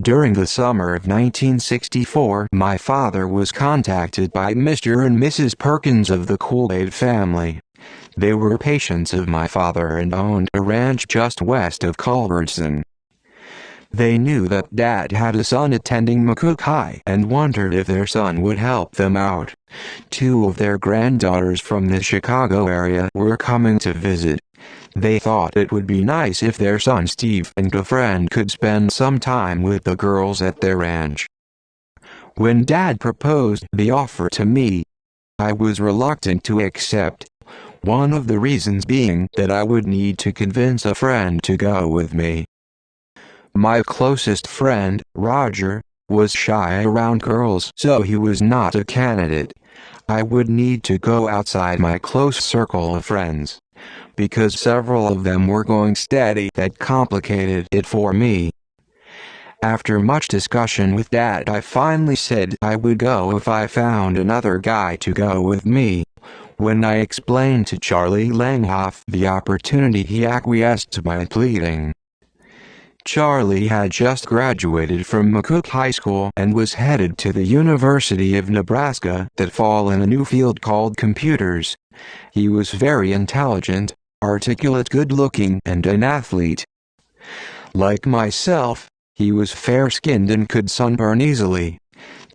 During the summer of 1964, my father was contacted by Mr. and Mrs. Perkins of the Kool-Aid family. They were patients of my father and owned a ranch just west of Culbertson. They knew that Dad had a son attending McCook High and wondered if their son would help them out. Two of their granddaughters from the Chicago area were coming to visit. They thought it would be nice if their son Steve and a friend could spend some time with the girls at their ranch. When Dad proposed the offer to me, I was reluctant to accept. One of the reasons being that I would need to convince a friend to go with me. My closest friend, Roger, was shy around girls, so he was not a candidate. I would need to go outside my close circle of friends, because several of them were going steady. That complicated it for me. After much discussion with Dad, I finally said I would go if I found another guy to go with me. When I explained to Charlie Langhoff the opportunity, he acquiesced to my pleading. Charlie had just graduated from McCook High School and was headed to the University of Nebraska that fall in a new field called computers. He was very intelligent, articulate, good-looking, and an athlete. Like myself, he was fair-skinned and could sunburn easily.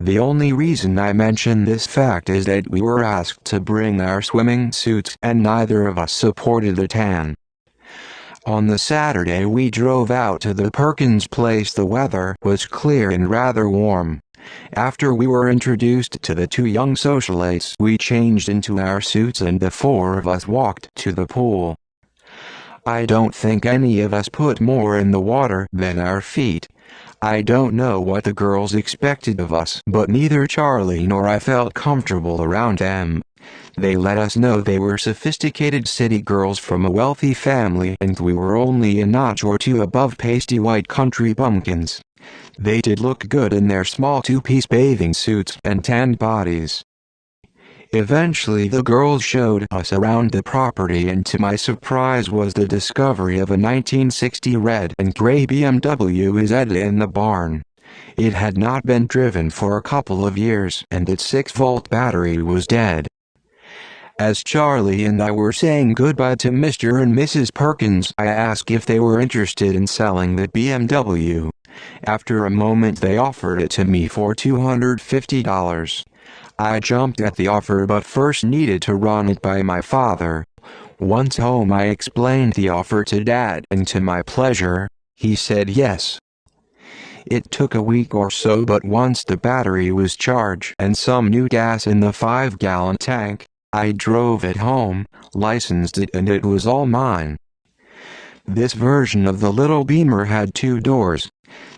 The only reason I mention this fact is that we were asked to bring our swimming suits and neither of us supported a tan. On the Saturday we drove out to the Perkins place. The weather was clear and rather warm. After we were introduced to the two young socialites, we changed into our suits and the four of us walked to the pool. I don't think any of us put more in the water than our feet. I don't know what the girls expected of us, but neither Charlie nor I felt comfortable around them. They let us know they were sophisticated city girls from a wealthy family and we were only a notch or two above pasty white country bumpkins. They did look good in their small two-piece bathing suits and tanned bodies. Eventually the girls showed us around the property and to my surprise was the discovery of a 1960 red and gray BMW Isetta in the barn. It had not been driven for a couple of years and its 6-volt battery was dead. As Charlie and I were saying goodbye to Mr. and Mrs. Perkins, I asked if they were interested in selling the BMW. After a moment they offered it to me for $250. I jumped at the offer but first needed to run it by my father. Once home I explained the offer to Dad and to my pleasure, he said yes. It took a week or so but once the battery was charged and some new gas in the 5-gallon tank, I drove it home, licensed it and it was all mine. This version of the little Beamer had 2 doors.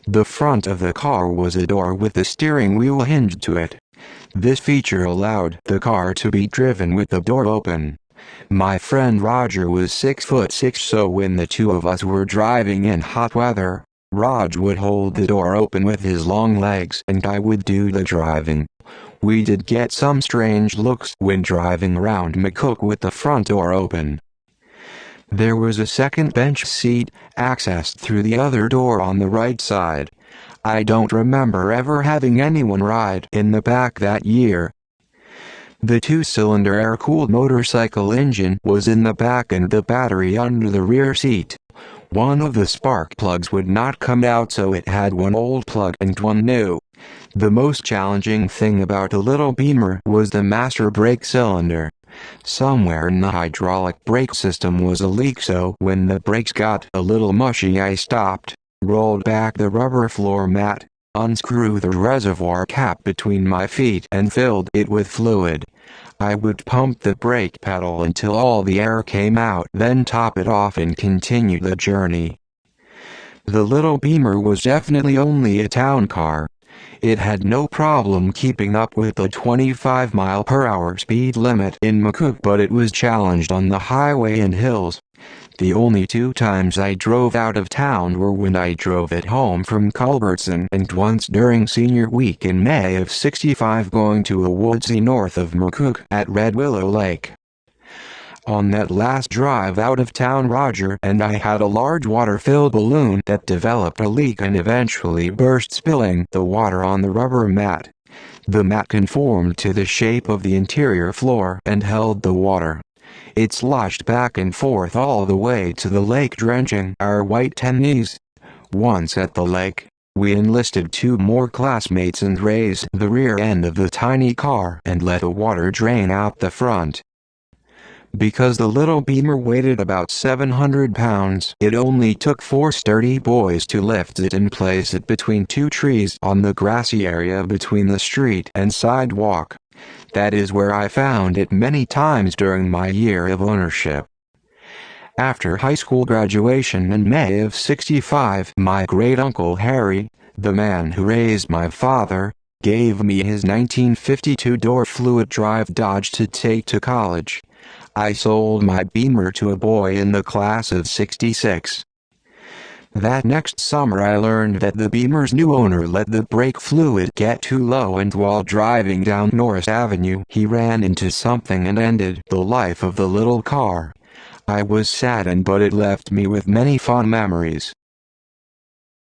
The front of the car was a door with the steering wheel hinged to it. This feature allowed the car to be driven with the door open. My friend Roger was 6'6", so when the two of us were driving in hot weather, Raj would hold the door open with his long legs and I would do the driving. We did get some strange looks when driving around McCook with the front door open. There was a second bench seat, accessed through the other door on the right side. I don't remember ever having anyone ride in the back that year. The 2-cylinder air-cooled motorcycle engine was in the back and the battery under the rear seat. One of the spark plugs would not come out so it had one old plug and one new. The most challenging thing about the little Beamer was the master brake cylinder. Somewhere in the hydraulic brake system was a leak, so when the brakes got a little mushy I stopped, rolled back the rubber floor mat, unscrewed the reservoir cap between my feet and filled it with fluid. I would pump the brake pedal until all the air came out, then top it off and continue the journey. The little Beamer was definitely only a town car. It had no problem keeping up with the 25-mile-per-hour speed limit in McCook, but it was challenged on the highway and hills. The only 2 times I drove out of town were when I drove it home from Culbertson and once during senior week in May of '65 going to a woodsy north of McCook at Red Willow Lake. On that last drive out of town, Roger and I had a large water-filled balloon that developed a leak and eventually burst, spilling the water on the rubber mat. The mat conformed to the shape of the interior floor and held the water. It sloshed back and forth all the way to the lake, drenching our white tennies. Once at the lake, we enlisted 2 more classmates and raised the rear end of the tiny car and let the water drain out the front. Because the little Beamer weighed about 700 pounds, it only took 4 sturdy boys to lift it and place it between 2 trees on the grassy area between the street and sidewalk. That is where I found it many times during my year of ownership. After high school graduation in May of '65, my great-uncle Harry, the man who raised my father, gave me his 1952 door fluid drive Dodge to take to college. I sold my Beamer to a boy in the class of '66. That next summer I learned that the Beamer's new owner let the brake fluid get too low, and while driving down Norris Avenue he ran into something and ended the life of the little car. I was saddened, but it left me with many fond memories.